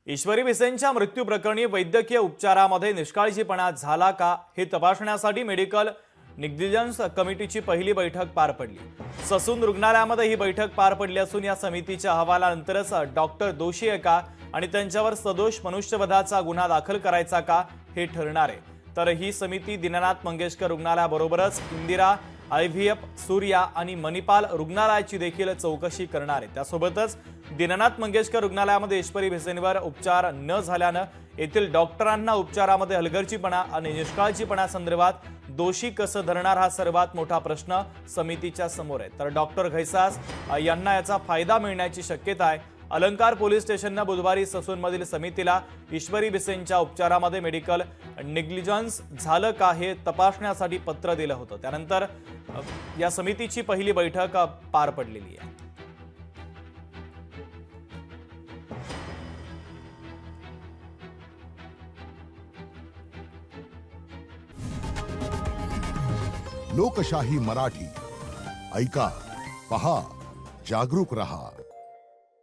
ईश्वरी भिसेंच्या मृत्यू प्रकरणी वैद्यकीय उपचारामध्ये निष्काळजीपणा झाला का हे तपासण्यासाठी मेडिकल निग्लिजन्स कमिटीची पहिली बैठक पार पडली। ससून रुग्णालयामध्ये ही बैठक पार पडली असून या समितीच्या अहवालानंतरच डॉक्टर दोषी आहे का आणि त्यांच्यावर सदोष मनुष्यवधाचा गुन्हा दाखल करायचा का हे ठरणार आहे। तर ही समिती दीनानाथ मंगेशकर रुग्णालयाबरोबरच इंदिरा, IVF, सूर्या आणि मणिपाल रुग्णालयाची देखील चौकशी करणार आहे। त्यासोबतच दीनानाथ मंगेशकर रुग्णालयामध्ये ईश्वरी भिसेंवर उपचार न झाल्याने येथील डॉक्टरांना उपचारामध्ये हलगर्जीपणा आणि निष्काळजीपणा संदर्भात दोषी कसं धरणार हा सर्वात मोठा प्रश्न समितीच्या समोर आहे। तर डॉक्टर घैसास यांना याचा फायदा मिळण्याची शक्यता आहे। अलंकार पोलीस स्टेशनने बुधवारी ससूनमधील समितीला ईश्वरी भिसेंच्या उपचारामध्ये मेडिकल निग्लिजन्स झालं का हे तपासण्यासाठी पत्र दिलं होतं। त्यानंतर या समितीची पहिली बैठक पार पडलेली आहे। लोकशाही मराठी ऐका, पहा, जागरूक रहा।